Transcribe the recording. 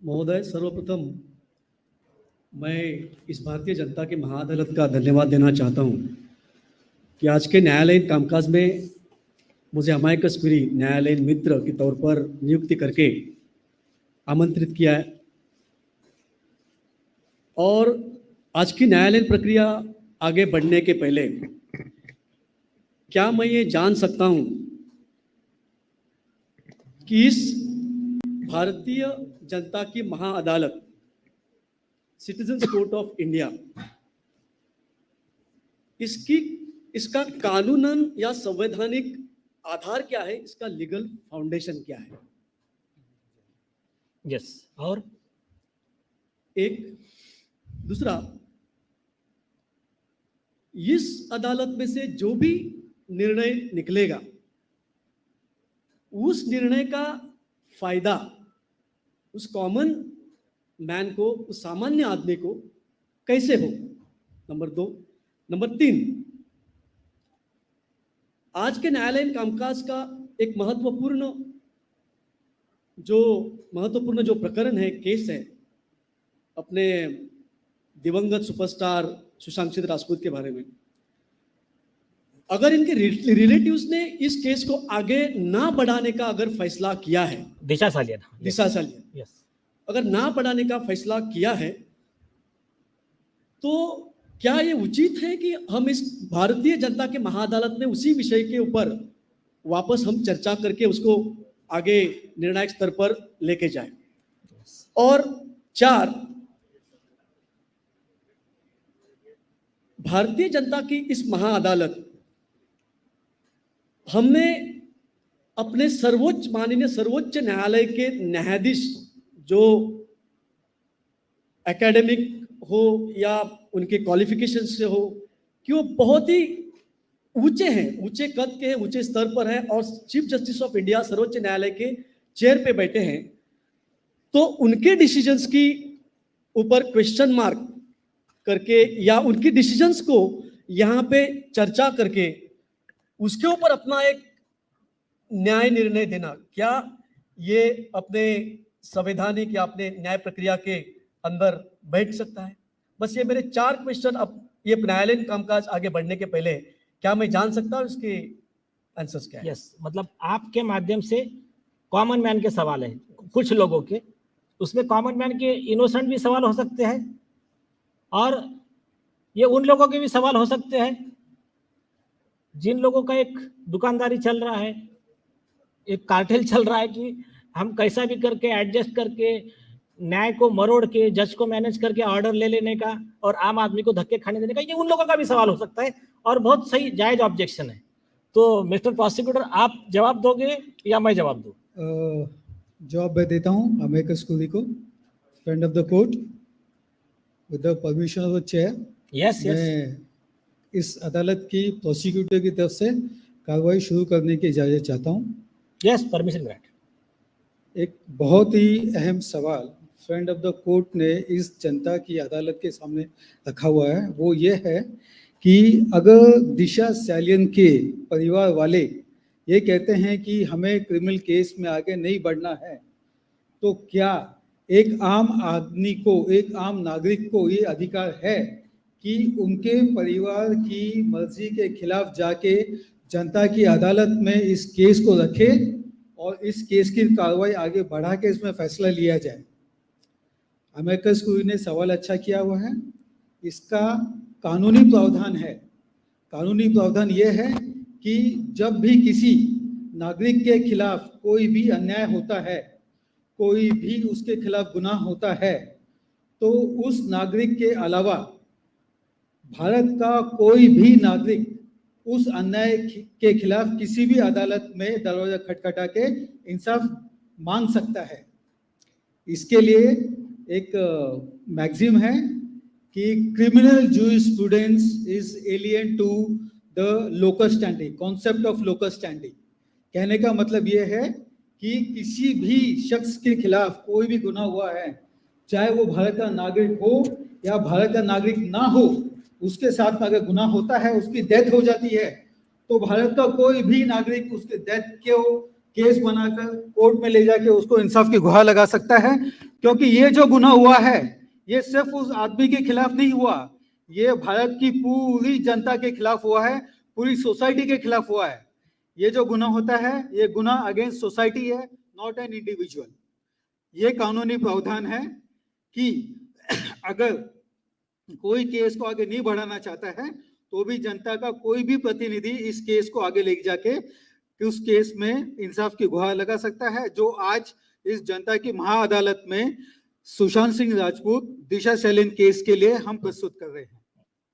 महोदय, सर्वप्रथम मैं इस भारतीय जनता की महाअदालत का धन्यवाद देना चाहता हूं कि आज के न्यायालयीन कामकाज में मुझे अमायकस प्रिय न्यायालयीन मित्र के तौर पर नियुक्ति करके आमंत्रित किया है। और आज की न्यायालयीन प्रक्रिया आगे बढ़ने के पहले क्या मैं ये जान सकता हूं कि इस भारतीय जनता की महाअदालत सिटीजन्स कोर्ट ऑफ इंडिया इसका कानूनन या संवैधानिक आधार क्या है, इसका लीगल फाउंडेशन क्या है? यस और एक दूसरा, इस अदालत में से जो भी निर्णय निकलेगा उस निर्णय का फायदा उस कॉमन मैन को, उस सामान्य आदमी को कैसे हो? नंबर 2। नंबर 3, आज के न्यायालयीन कामकाज का एक महत्वपूर्ण जो प्रकरण है, केस है, अपने दिवंगत सुपरस्टार सुशांत सिंह राजपूत के बारे में। अगर इनके रिलेटिव्स ने इस केस को आगे ना बढ़ाने का अगर फैसला किया है, दिशा सालियन यस, अगर ना बढ़ाने का फैसला किया है, तो क्या ये उचित है कि हम इस भारतीय जनता के महाअदालत में उसी विषय के ऊपर वापस हम चर्चा करके उसको आगे निर्णायक स्तर पर लेके जाएं? और 4, भारतीय जनता की इस महाअदालत हमने अपने माननीय सर्वोच्च न्यायालय के न्यायाधीश जो एकेडमिक हो या उनके क्वालिफिकेशन से हो कि वो बहुत ही ऊंचे हैं, ऊंचे कद के हैं, ऊंचे स्तर पर हैं और चीफ जस्टिस ऑफ इंडिया सर्वोच्च न्यायालय के चेयर पे बैठे हैं, तो उनके डिसीजंस की ऊपर क्वेश्चन मार्क करके या उनकी डिसीजंस को यहाँ पे चर्चा करके उसके ऊपर अपना एक न्याय निर्णय देना, क्या ये अपने संवैधानिक या अपने न्याय प्रक्रिया के अंदर बैठ सकता है? बस ये मेरे 4 क्वेश्चन। अब ये न्यायालयीन कामकाज आगे बढ़ने के पहले क्या मैं जान सकता हूँ इसके आंसर्स क्या है? यस, मतलब आपके माध्यम से कॉमन मैन के सवाल है, कुछ लोगों के, उसमें कॉमन मैन के इनोसेंट भी सवाल हो सकते हैं और ये उन लोगों के भी सवाल हो सकते हैं जिन लोगों का एक दुकानदारी चल रहा है, एक कार्टेल चल रहा है कि हम कैसा भी करके एडजस्ट करके न्याय को मरोड़ के जज को मैनेज करके ऑर्डर ले लेने का और आम आदमी को धक्के खाने देने का, ये उन लोगों का भी सवाल हो सकता है और बहुत सही जायज ऑब्जेक्शन है। तो मिस्टर प्रोसिक्यूटर, आप जवाब दोगे या मैं जवाब दूं? जवाब मैं देता हूं अमेकस क्यूरी को, friend of the court, with the permission of the chair. Yes yes, मैं इस अदालत की प्रोसिक्यूटर की तरफ से कार्रवाई शुरू करने की इजाजत चाहता हूं। Yes, permission grant. एक बहुत ही अहम सवाल फ्रेंड ऑफ द कोर्ट ने इस जनता की अदालत के सामने रखा हुआ है, वो ये है कि अगर दिशा सालियन के परिवार वाले ये कहते हैं कि हमें क्रिमिनल केस में आगे नहीं बढ़ना है, तो क्या एक आम आदमी को, एक आम नागरिक को ये अधिकार है कि उनके परिवार की मर्जी के खिलाफ जाके जनता की अदालत में इस केस को रखे और इस केस की कार्रवाई आगे बढ़ा के इसमें फैसला लिया जाए? अमेकस क्यूरी ने सवाल अच्छा किया हुआ है। इसका कानूनी प्रावधान है। कानूनी प्रावधान यह है कि जब भी किसी नागरिक के खिलाफ कोई भी अन्याय होता है, कोई भी उसके खिलाफ गुनाह होता है, तो उस नागरिक के अलावा भारत का कोई भी नागरिक उस अन्याय के खिलाफ किसी भी अदालत में दरवाजा खटखटा के इंसाफ मांग सकता है। इसके लिए एक मैक्सिम है कि criminal jurisprudence is alien to the locus standi, concept of locus standi. कहने का मतलब ये है कि किसी भी शख्स के खिलाफ कोई भी गुनाह हुआ है, चाहे वो भारत का नागरिक हो या भारत का नागरिक ना हो, उसके साथ अगर गुनाह होता है, उसकी डेथ हो जाती है, तो भारत का कोई भी नागरिक उसके डेथ के केस बनाकर कोर्ट में ले जाके उसको इंसाफ की गुहार लगा सकता है। क्योंकि ये जो गुनाह हुआ है ये सिर्फ उस आदमी के खिलाफ नहीं हुआ, ये भारत की पूरी जनता के खिलाफ हुआ है, पूरी सोसाइटी के खिलाफ हुआ है। ये जो गुनाह होता है ये गुनाह अगेंस्ट सोसाइटी है, नॉट एन इंडिविजुअल। ये कानूनी प्रावधान है कि अगर कोई केस को आगे नहीं बढ़ाना चाहता है तो भी जनता का कोई भी प्रतिनिधि इस केस को आगे ले जाके उस केस में इंसाफ की गुहार लगा सकता है, जो आज इस जनता की महाअदालत में सुशांत सिंह राजपूत दिशा सैलियन केस के लिए हम प्रस्तुत कर रहे हैं।